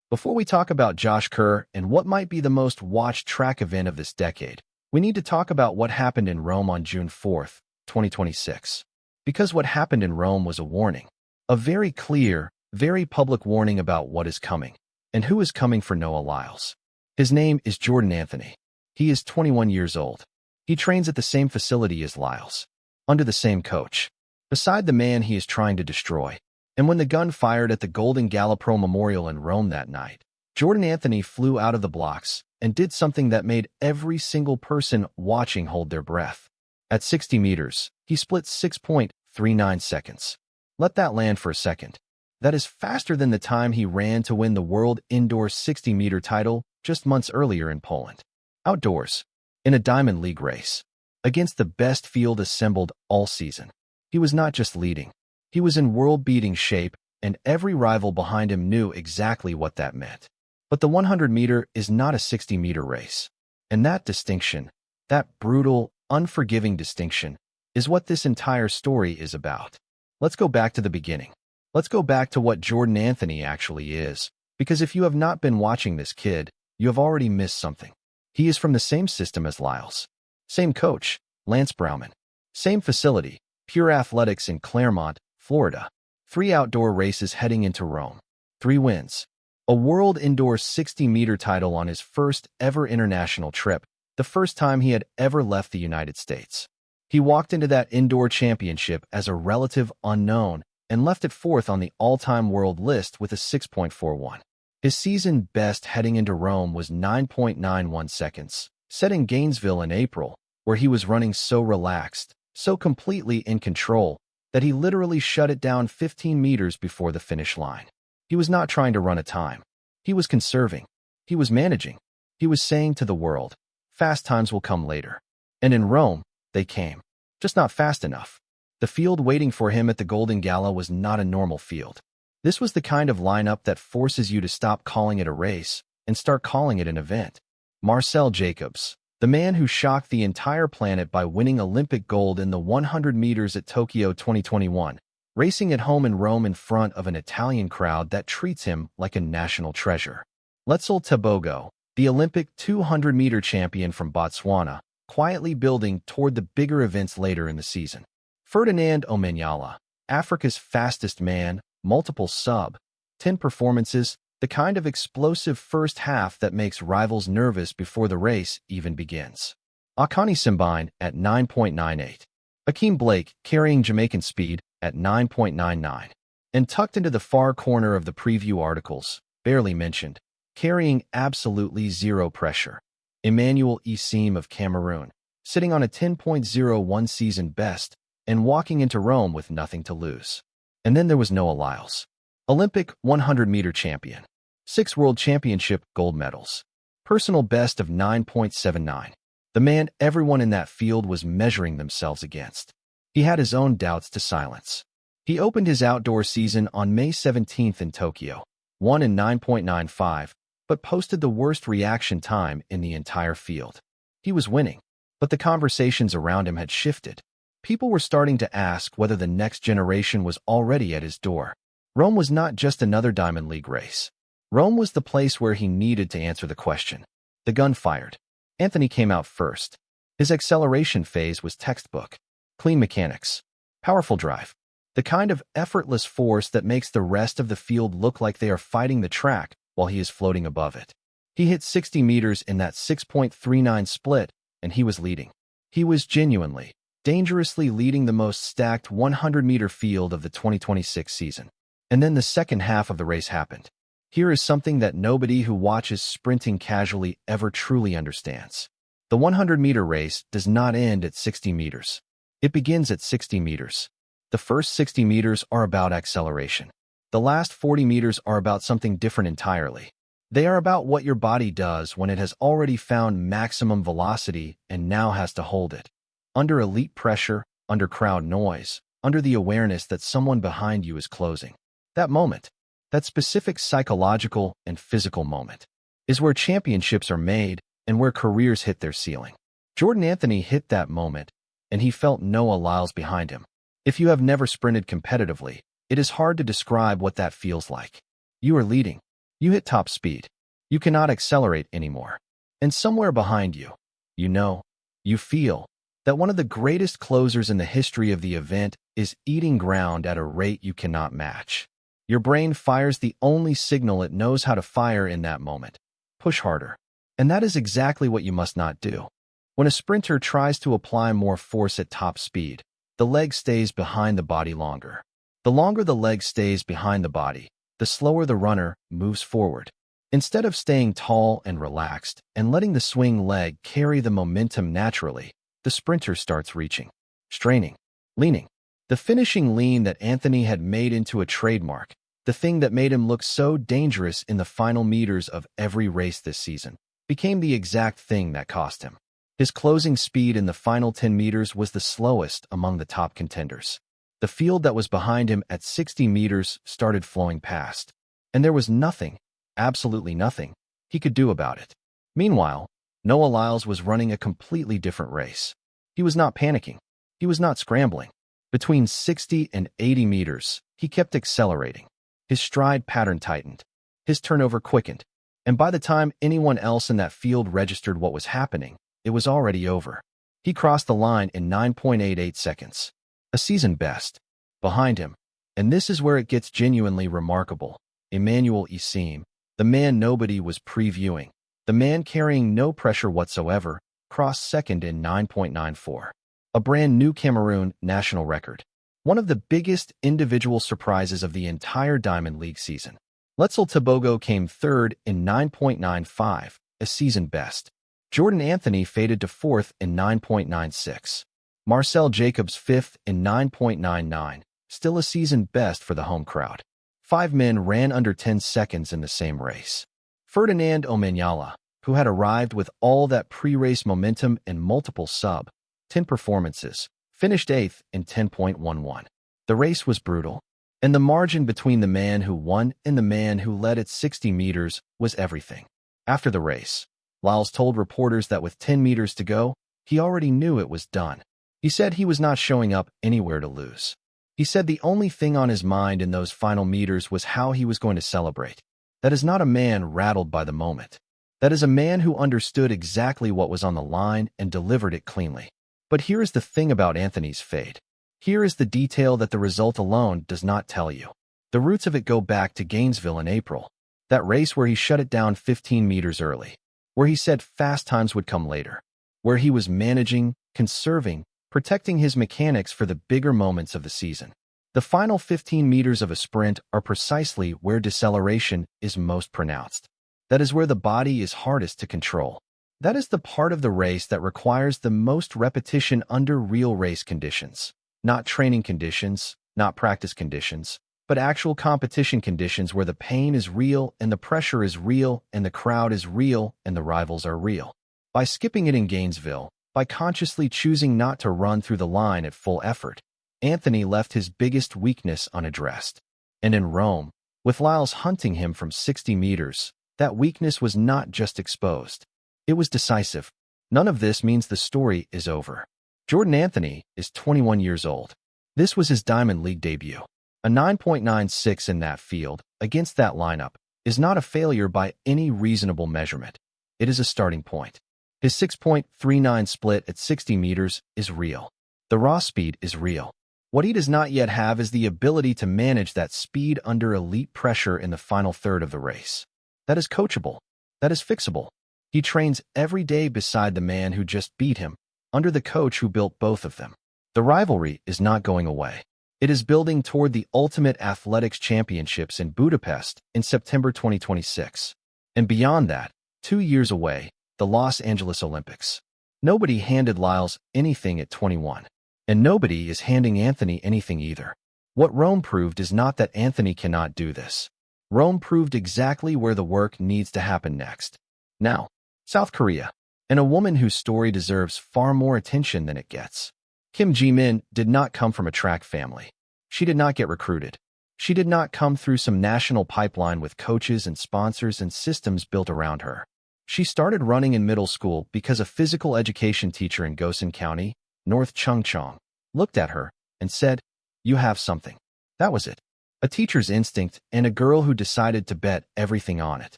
Before we talk about Josh Kerr and what might be the most watched track event of this decade, we need to talk about what happened in Rome on June 4th, 2026. Because what happened in Rome was a warning. A very clear, very public warning about what is coming. And who is coming for Noah Lyles. His name is Jordan Anthony. He is 21 years old. He trains at the same facility as Lyles, under the same coach, beside the man he is trying to destroy. And when the gun fired at the Golden Gala Pro Memorial in Rome that night, Jordan Anthony flew out of the blocks and did something that made every single person watching hold their breath. At 60 meters, he split 6.39 seconds. Let that land for a second. That is faster than the time he ran to win the World Indoor 60-meter title just months earlier in Poland. Outdoors, in a Diamond League race, against the best field assembled all season. He was not just leading. He was in world-beating shape, and every rival behind him knew exactly what that meant. But the 100-meter is not a 60-meter race. And that distinction, that brutal, unforgiving distinction, is what this entire story is about. Let's go back to the beginning. Let's go back to what Jordan Anthony actually is, because if you have not been watching this kid, you have already missed something. He is from the same system as Lyles. Same coach, Lance Brauman. Same facility, Pure Athletics in Claremont, Florida. 3 outdoor races heading into Rome. 3 wins. A World Indoor 60-meter title on his first ever international trip, the first time he had ever left the United States. He walked into that indoor championship as a relative unknown and left it 4th on the all-time world list with a 6.41. His season best heading into Rome was 9.91 seconds, set in Gainesville in April, where he was running so relaxed, so completely in control, that he literally shut it down 15 meters before the finish line. He was not trying to run a time. He was conserving. He was managing. He was saying to the world, fast times will come later. And in Rome, they came. Just not fast enough. The field waiting for him at the Golden Gala was not a normal field. This was the kind of lineup that forces you to stop calling it a race and start calling it an event. Marcel Jacobs, the man who shocked the entire planet by winning Olympic gold in the 100 meters at Tokyo 2021, racing at home in Rome in front of an Italian crowd that treats him like a national treasure. Letzel Tebogo, the Olympic 200-meter champion from Botswana, quietly building toward the bigger events later in the season. Ferdinand Omanyala, Africa's fastest man, multiple sub-10 performances, the kind of explosive first half that makes rivals nervous before the race even begins. Akani Simbine at 9.98. Akeem Blake carrying Jamaican speed at 9.99. And tucked into the far corner of the preview articles, barely mentioned, carrying absolutely zero pressure. Emmanuel Esim of Cameroon, sitting on a 10.01 season best and walking into Rome with nothing to lose. And then there was Noah Lyles, Olympic 100-meter champion, 6 World Championship gold medals, personal best of 9.79. The man everyone in that field was measuring themselves against. He had his own doubts to silence. He opened his outdoor season on May 17th in Tokyo, won in 9.95, but posted the worst reaction time in the entire field. He was winning, but the conversations around him had shifted. People were starting to ask whether the next generation was already at his door. Rome was not just another Diamond League race. Rome was the place where he needed to answer the question. The gun fired. Anthony came out first. His acceleration phase was textbook. Clean mechanics. Powerful drive. The kind of effortless force that makes the rest of the field look like they are fighting the track while he is floating above it. He hit 60 meters in that 6.39 split, and he was leading. He was genuinely, dangerously leading the most stacked 100-meter field of the 2026 season. And then the second half of the race happened. Here is something that nobody who watches sprinting casually ever truly understands. The 100-meter race does not end at 60 meters. It begins at 60 meters. The first 60 meters are about acceleration. The last 40 meters are about something different entirely. They are about what your body does when it has already found maximum velocity and now has to hold it. Under elite pressure, under crowd noise, under the awareness that someone behind you is closing. That moment, that specific psychological and physical moment, is where championships are made and where careers hit their ceiling. Jordan Anthony hit that moment, and he felt Noah Lyles behind him. If you have never sprinted competitively, it is hard to describe what that feels like. You are leading. You hit top speed. You cannot accelerate anymore. And somewhere behind you, you know, you feel that one of the greatest closers in the history of the event is eating ground at a rate you cannot match. Your brain fires the only signal it knows how to fire in that moment. Push harder. And that is exactly what you must not do. When a sprinter tries to apply more force at top speed, the leg stays behind the body longer. The longer the leg stays behind the body, the slower the runner moves forward. Instead of staying tall and relaxed and letting the swing leg carry the momentum naturally, the sprinter starts reaching, straining, leaning. The finishing lean that Anthony had made into a trademark, the thing that made him look so dangerous in the final meters of every race this season, became the exact thing that cost him. His closing speed in the final 10 meters was the slowest among the top contenders. The field that was behind him at 60 meters started flowing past, and there was nothing, absolutely nothing, he could do about it. Meanwhile, Noah Lyles was running a completely different race. He was not panicking. He was not scrambling. Between 60 and 80 meters, he kept accelerating. His stride pattern tightened. His turnover quickened. And by the time anyone else in that field registered what was happening, it was already over. He crossed the line in 9.88 seconds. A season best. Behind him, and this is where it gets genuinely remarkable, Emmanuel Isim, the man nobody was previewing, the man carrying no pressure whatsoever, crossed second in 9.94. A brand new Cameroon national record. One of the biggest individual surprises of the entire Diamond League season. Letzel Tebogo came third in 9.95, a season best. Jordan Anthony faded to fourth in 9.96. Marcel Jacobs fifth in 9.99, still a season best for the home crowd. 5 men ran under 10 seconds in the same race. Ferdinand Omanyala, who had arrived with all that pre-race momentum and multiple sub-10 performances, finished 8th in 10.11. The race was brutal, and the margin between the man who won and the man who led at 60 meters was everything. After the race, Lyles told reporters that with 10 meters to go, he already knew it was done. He said he was not showing up anywhere to lose. He said the only thing on his mind in those final meters was how he was going to celebrate. That is not a man rattled by the moment. That is a man who understood exactly what was on the line and delivered it cleanly. But here is the thing about Anthony's fade. Here is the detail that the result alone does not tell you. The roots of it go back to Gainesville in April, that race where he shut it down 15 meters early, where he said fast times would come later, where he was managing, conserving, protecting his mechanics for the bigger moments of the season. The final 15 meters of a sprint are precisely where deceleration is most pronounced. That is where the body is hardest to control. That is the part of the race that requires the most repetition under real race conditions. Not training conditions, not practice conditions, but actual competition conditions where the pain is real and the pressure is real and the crowd is real and the rivals are real. By skipping it in Gainesville, by consciously choosing not to run through the line at full effort, Anthony left his biggest weakness unaddressed. And in Rome, with Lyles hunting him from 60 meters, that weakness was not just exposed. It was decisive. None of this means the story is over. Jordan Anthony is 21 years old. This was his Diamond League debut. A 9.96 in that field, against that lineup, is not a failure by any reasonable measurement. It is a starting point. His 6.39 split at 60 meters is real. The raw speed is real. What he does not yet have is the ability to manage that speed under elite pressure in the final third of the race. That is coachable. That is fixable. He trains every day beside the man who just beat him, under the coach who built both of them. The rivalry is not going away. It is building toward the Ultimate Athletics Championships in Budapest in September 2026. And beyond that, 2 years away, the Los Angeles Olympics. Nobody handed Lyles anything at 21. And nobody is handing Anthony anything either. What Rome proved is not that Anthony cannot do this. Rome proved exactly where the work needs to happen next. Now, South Korea, and a woman whose story deserves far more attention than it gets. Kim Ji-min did not come from a track family. She did not get recruited. She did not come through some national pipeline with coaches and sponsors and systems built around her. She started running in middle school because a physical education teacher in Gosan County, North Chungcheong, looked at her and said, "You have something." That was it. a teacher's instinct, and a girl who decided to bet everything on it.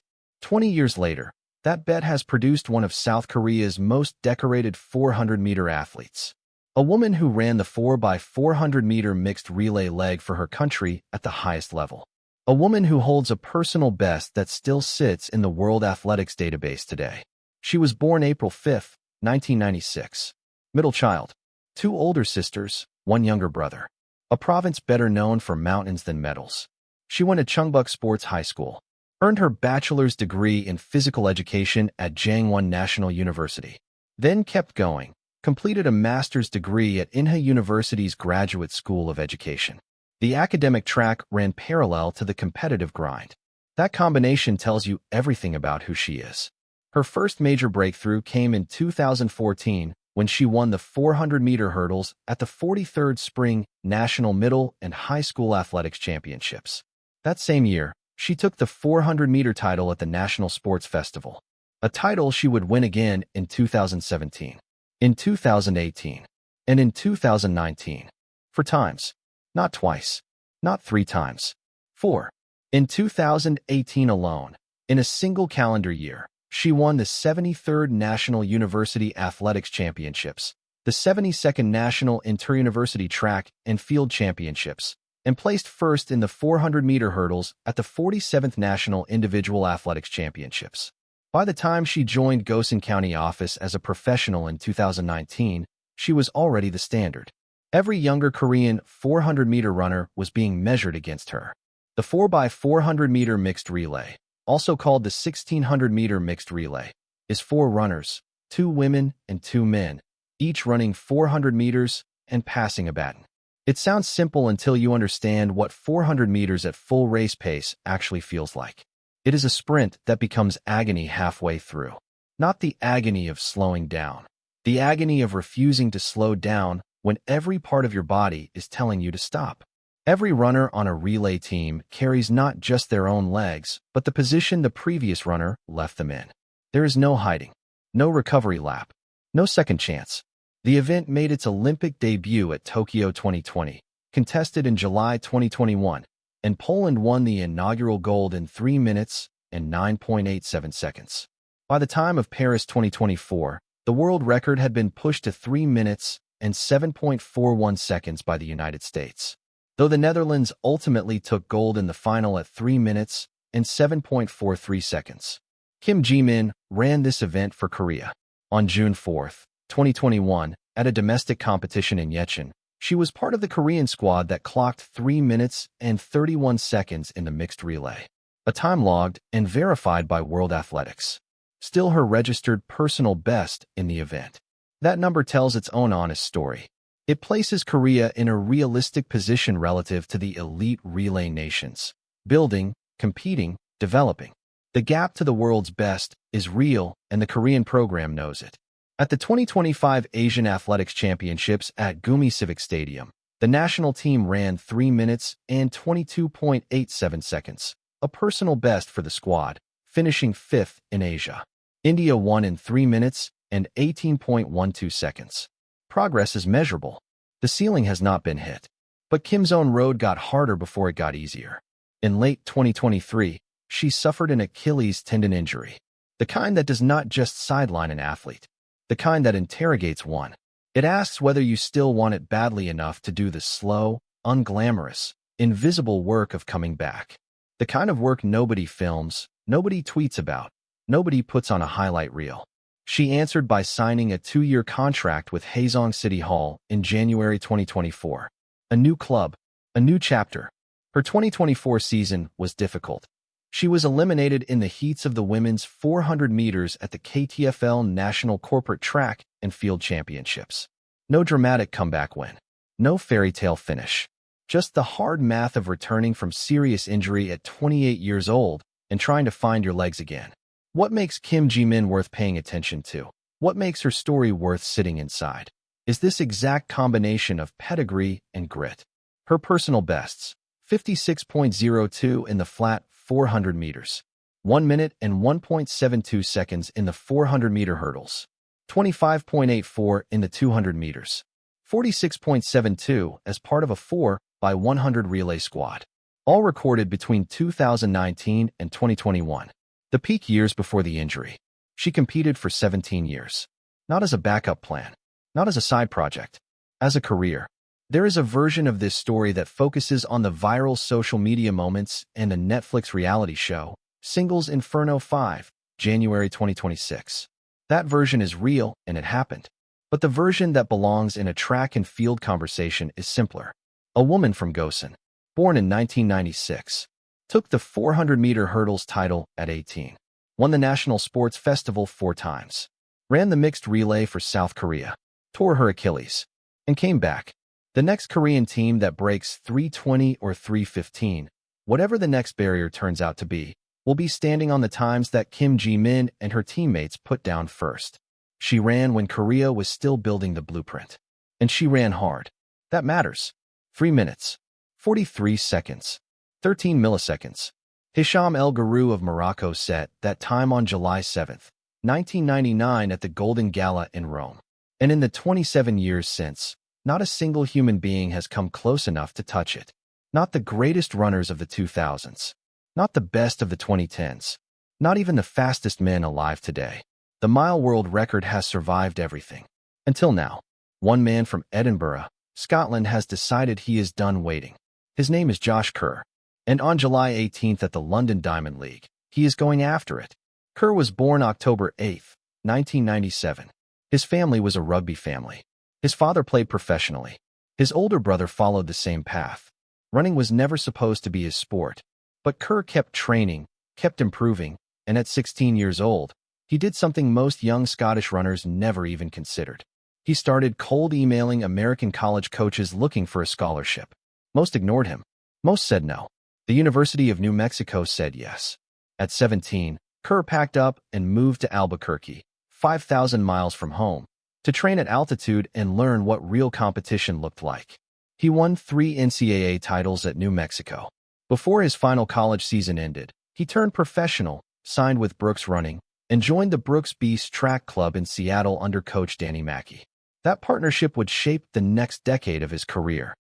20 years later, that bet has produced one of South Korea's most decorated 400-meter athletes. A woman who ran the 4x400-meter mixed relay leg for her country at the highest level. A woman who holds a personal best that still sits in the World Athletics database today. She was born April 5, 1996. Middle child. 2 older sisters, 1 younger brother. A province better known for mountains than medals. She went to Chungbuk Sports High School. Earned her bachelor's degree in physical education at Jangwon National University. Then kept going. Completed a master's degree at Inha University's Graduate School of Education. The academic track ran parallel to the competitive grind. That combination tells you everything about who she is. Her first major breakthrough came in 2014 when she won the 400-meter hurdles at the 43rd Spring National Middle and High School Athletics Championships. That same year, she took the 400-meter title at the National Sports Festival, a title she would win again in 2017, in 2018, and in 2019. 4 times. Not twice. Not 3 times. 4. In 2018 alone, in a single calendar year, she won the 73rd National University Athletics Championships, the 72nd National Inter-University Track and Field Championships, and placed first in the 400-meter hurdles at the 47th National Individual Athletics Championships. By the time she joined Gosan County office as a professional in 2019, she was already the standard. Every younger Korean 400-meter runner was being measured against her. The 4x400-meter mixed relay, also called the 1600-meter mixed relay, is 4 runners, 2 women and 2 men, each running 400 meters and passing a baton. It sounds simple until you understand what 400 meters at full race pace actually feels like. It is a sprint that becomes agony halfway through. Not the agony of slowing down. The agony of refusing to slow down when every part of your body is telling you to stop. Every runner on a relay team carries not just their own legs, but the position the previous runner left them in. There is no hiding, no recovery lap, no second chance. The event made its Olympic debut at Tokyo 2020, contested in July 2021, and Poland won the inaugural gold in 3 minutes and 9.87 seconds. By the time of Paris 2024, the world record had been pushed to 3 minutes and 7.41 seconds by the United States, though the Netherlands ultimately took gold in the final at 3 minutes and 7.43 seconds. Kim Ji-min ran this event for Korea. On June 4, 2021, at a domestic competition in Yecheon, she was part of the Korean squad that clocked 3 minutes and 31 seconds in the mixed relay, a time logged and verified by World Athletics. Still her registered personal best in the event. That number tells its own honest story. It places Korea in a realistic position relative to the elite relay nations. Building, competing, developing. The gap to the world's best is real, and the Korean program knows it. At the 2025 Asian Athletics Championships at Gumi Civic Stadium, the national team ran 3 minutes and 22.87 seconds, a personal best for the squad, finishing 5th in Asia. India won in 3 minutes and 18.12 seconds. Progress is measurable. The ceiling has not been hit. But Kim's own road got harder before it got easier. In late 2023, she suffered an Achilles tendon injury, the kind that does not just sideline an athlete. The kind that interrogates one. It asks whether you still want it badly enough to do the slow, unglamorous, invisible work of coming back. The kind of work nobody films, nobody tweets about, nobody puts on a highlight reel. She answered by signing a 2-year contract with Haejeong City Hall in January 2024. A new club, a new chapter. Her 2024 season was difficult. She was eliminated in the heats of the women's 400 meters at the KTFL National Corporate Track and Field Championships. No dramatic comeback win. No fairy tale finish. Just the hard math of returning from serious injury at 28 years old and trying to find your legs again. What makes Kim Ji-min worth paying attention to? What makes her story worth sitting inside? Is this exact combination of pedigree and grit. Her personal bests: 56.02 in the flat 400 meters, 1 minute and 1.72 seconds in the 400-meter hurdles, 25.84 in the 200 meters, 46.72 as part of a 4x100 relay squad. all recorded between 2019 and 2021, the peak years before the injury. She competed for 17 years. Not as a backup plan, not as a side project, as a career. There is a version of this story that focuses on the viral social media moments and a Netflix reality show, Singles Inferno 5, January 2026. That version is real and it happened. But the version that belongs in a track and field conversation is simpler. A woman from Gosen, born in 1996, took the 400-meter hurdles title at 18, won the National Sports Festival 4 times, ran the mixed relay for South Korea, tore her Achilles, and came back. The next Korean team that breaks 3:20 or 3:15, whatever the next barrier turns out to be, will be standing on the times that Kim Ji-min and her teammates put down first. She ran when Korea was still building the blueprint. And she ran hard. That matters. 3 minutes, 43 seconds, 13 milliseconds. Hisham El Guru of Morocco set that time on July 7, 1999 at the Golden Gala in Rome. And in the 27 years since, not a single human being has come close enough to touch it. Not the greatest runners of the 2000s. Not the best of the 2010s. Not even the fastest men alive today. The mile world record has survived everything. Until now. One man from Edinburgh, Scotland has decided he is done waiting. His name is Josh Kerr. And on July 18th at the London Diamond League, he is going after it. Kerr was born October 8, 1997. His family was a rugby family. His father played professionally. His older brother followed the same path. Running was never supposed to be his sport. But Kerr kept training, kept improving, and at 16 years old, he did something most young Scottish runners never even considered. He started cold emailing American college coaches looking for a scholarship. Most ignored him. Most said no. The University of New Mexico said yes. At 17, Kerr packed up and moved to Albuquerque, 5,000 miles from home, to train at altitude and learn what real competition looked like. He won 3 NCAA titles at New Mexico. Before his final college season ended, he turned professional, signed with Brooks Running, and joined the Brooks Beast Track Club in Seattle under coach Danny Mackey. That partnership would shape the next decade of his career.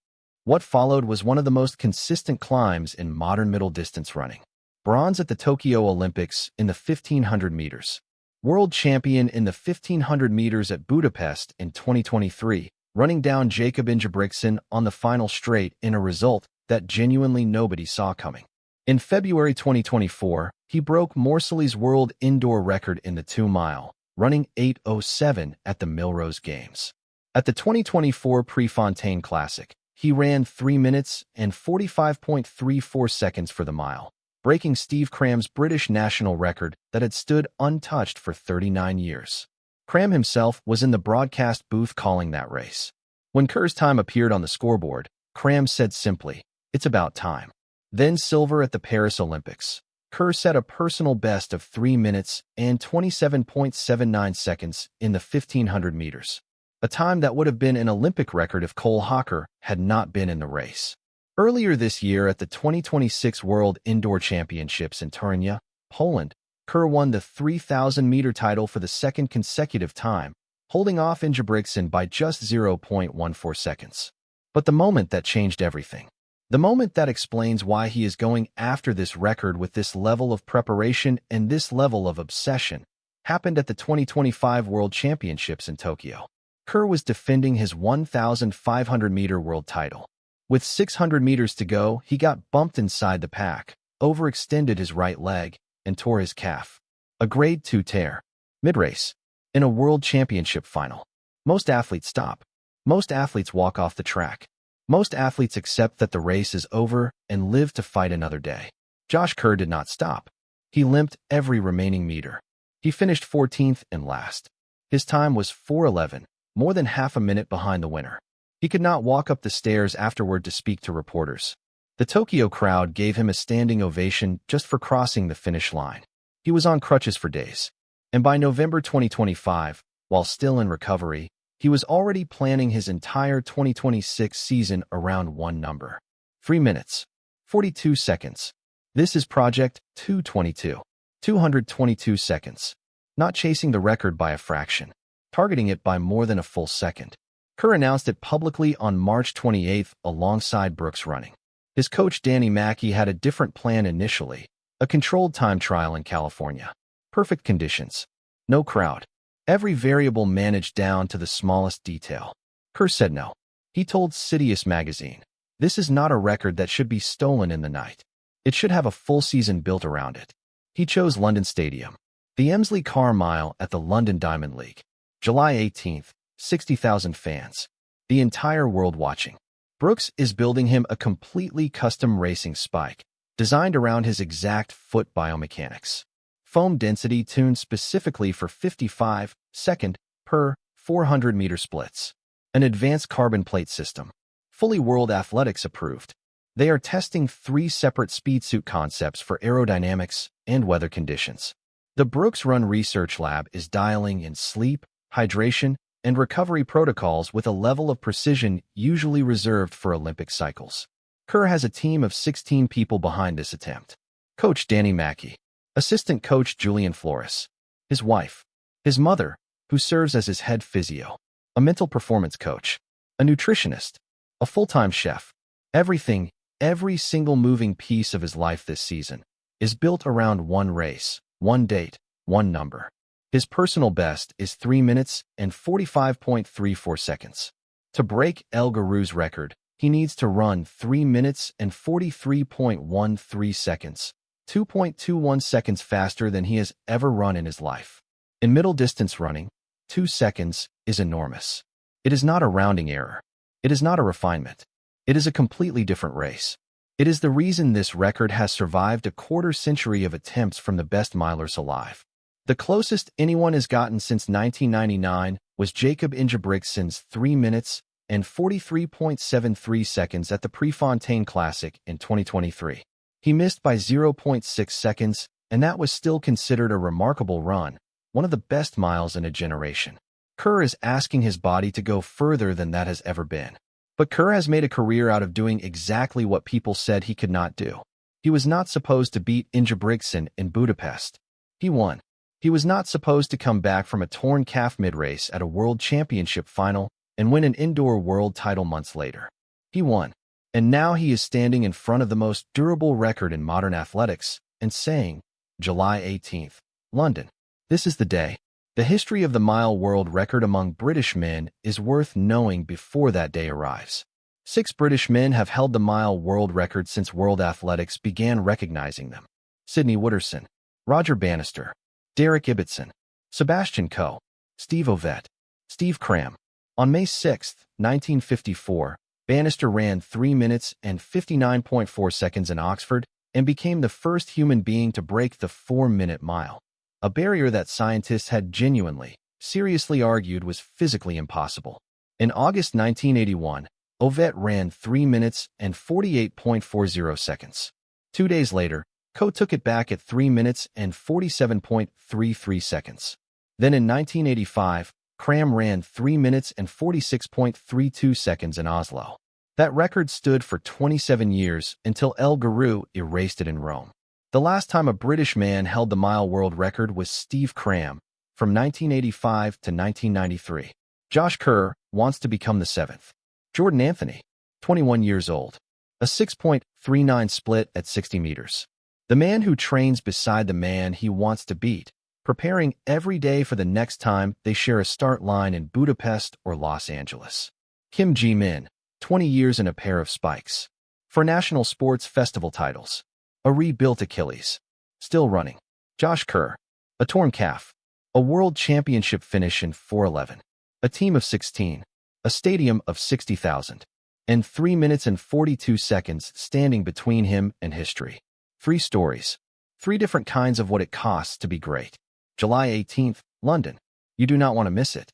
What followed was one of the most consistent climbs in modern middle-distance running. Bronze at the Tokyo Olympics in the 1,500 meters. World champion in the 1,500 meters at Budapest in 2023, running down Jakob Ingebrigtsen on the final straight in a result that genuinely nobody saw coming. In February 2024, he broke Morsley's world indoor record in the 2-mile, running 8:07 at the Millrose Games. At the 2024 Prefontaine Classic, he ran 3 minutes and 45.34 seconds for the mile, breaking Steve Cram's British national record that had stood untouched for 39 years. Cram himself was in the broadcast booth calling that race. When Kerr's time appeared on the scoreboard, Cram said simply, "It's about time." Then silver at the Paris Olympics. Kerr set a personal best of 3 minutes and 27.79 seconds in the 1,500 meters, a time that would have been an Olympic record if Cole Hocker had not been in the race. Earlier this year at the 2026 World Indoor Championships in Turin, Poland, Kerr won the 3,000-meter title for the second consecutive time, holding off Ingebrigtsen by just 0.14 seconds. But the moment that changed everything, the moment that explains why he is going after this record with this level of preparation and this level of obsession, happened at the 2025 World Championships in Tokyo. Kerr was defending his 1,500-meter world title. With 600 meters to go, he got bumped inside the pack, overextended his right leg, and tore his calf. A grade 2 tear. Mid-race. In a world championship final. Most athletes stop. Most athletes walk off the track. Most athletes accept that the race is over and live to fight another day. Josh Kerr did not stop. He limped every remaining meter. He finished 14th and last. His time was 4:11, more than half a minute behind the winner. He could not walk up the stairs afterward to speak to reporters. The Tokyo crowd gave him a standing ovation just for crossing the finish line. He was on crutches for days. And by November 2025, while still in recovery, he was already planning his entire 2026 season around one number. 3 minutes, 42 seconds. This is Project 222. 222 seconds. Not chasing the record by a fraction. Targeting it by more than a full second. Kerr announced it publicly on March 28 alongside Brooks Running. His coach Danny Mackey had a different plan initially, a controlled time trial in California. Perfect conditions. No crowd. Every variable managed down to the smallest detail. Kerr said no. He told Citius magazine, "This is not a record that should be stolen in the night. It should have a full season built around it." He chose London Stadium, the Emsley Car Mile at the London Diamond League. July 18th, 60,000 fans. The entire world watching. Brooks is building him a completely custom racing spike, designed around his exact foot biomechanics. Foam density tuned specifically for 55 second per 400-meter splits. An advanced carbon plate system. Fully World Athletics approved. They are testing 3 separate speed suit concepts for aerodynamics and weather conditions. The Brooks Run Research Lab is dialing in sleep, hydration, and recovery protocols with a level of precision usually reserved for Olympic cycles. Kerr has a team of 16 people behind this attempt. Coach Danny Mackey. Assistant coach Julian Flores. His wife. His mother, who serves as his head physio. A mental performance coach. A nutritionist. A full-time chef. Everything, every single moving piece of his life this season, is built around one race, one date, one number. His personal best is 3 minutes and 45.34 seconds. To break El Guru's record, he needs to run 3 minutes and 43.13 seconds, 2.21 seconds faster than he has ever run in his life. In middle distance running, 2 seconds is enormous. It is not a rounding error. It is not a refinement. It is a completely different race. It is the reason this record has survived a quarter-century of attempts from the best milers alive. The closest anyone has gotten since 1999 was Jacob Ingebrigtsen's 3 minutes and 43.73 seconds at the Prefontaine Classic in 2023. He missed by 0.6 seconds, and that was still considered a remarkable run, one of the best miles in a generation. Kerr is asking his body to go further than that has ever been. But Kerr has made a career out of doing exactly what people said he could not do. He was not supposed to beat Ingebrigtsen in Budapest. He won. He was not supposed to come back from a torn calf mid-race at a World Championship final and win an indoor world title months later. He won. And now he is standing in front of the most durable record in modern athletics and saying, July 18th, London. This is the day. The history of the mile world record among British men is worth knowing before that day arrives. 6 British men have held the mile world record since World Athletics began recognizing them. Sidney Wooderson, Roger Bannister, Derek Ibbotson, Sebastian Coe, Steve Ovett, Steve Cram. On May 6, 1954, Bannister ran 3 minutes and 59.4 seconds in Oxford and became the first human being to break the 4-minute mile, a barrier that scientists had genuinely, seriously argued was physically impossible. In August 1981, Ovett ran 3 minutes and 48.40 seconds. 2 days later, Coe took it back at 3 minutes and 47.33 seconds. Then in 1985, Cram ran 3 minutes and 46.32 seconds in Oslo. That record stood for 27 years until El Guru erased it in Rome. The last time a British man held the mile world record was Steve Cram, from 1985 to 1993. Josh Kerr wants to become the 7th. Jordan Anthony, 21 years old. A 6.39 split at 60 meters. The man who trains beside the man he wants to beat, preparing every day for the next time they share a start line in Budapest or Los Angeles. Kim Ji-min, 20 years in a pair of spikes. For national sports festival titles. A rebuilt Achilles. Still running. Josh Kerr. A torn calf. A world championship finish in 4:11. A team of 16. A stadium of 60,000. And 3 minutes and 42 seconds standing between him and history. 3 stories. 3 different kinds of what it costs to be great. July 18th, London. You do not want to miss it.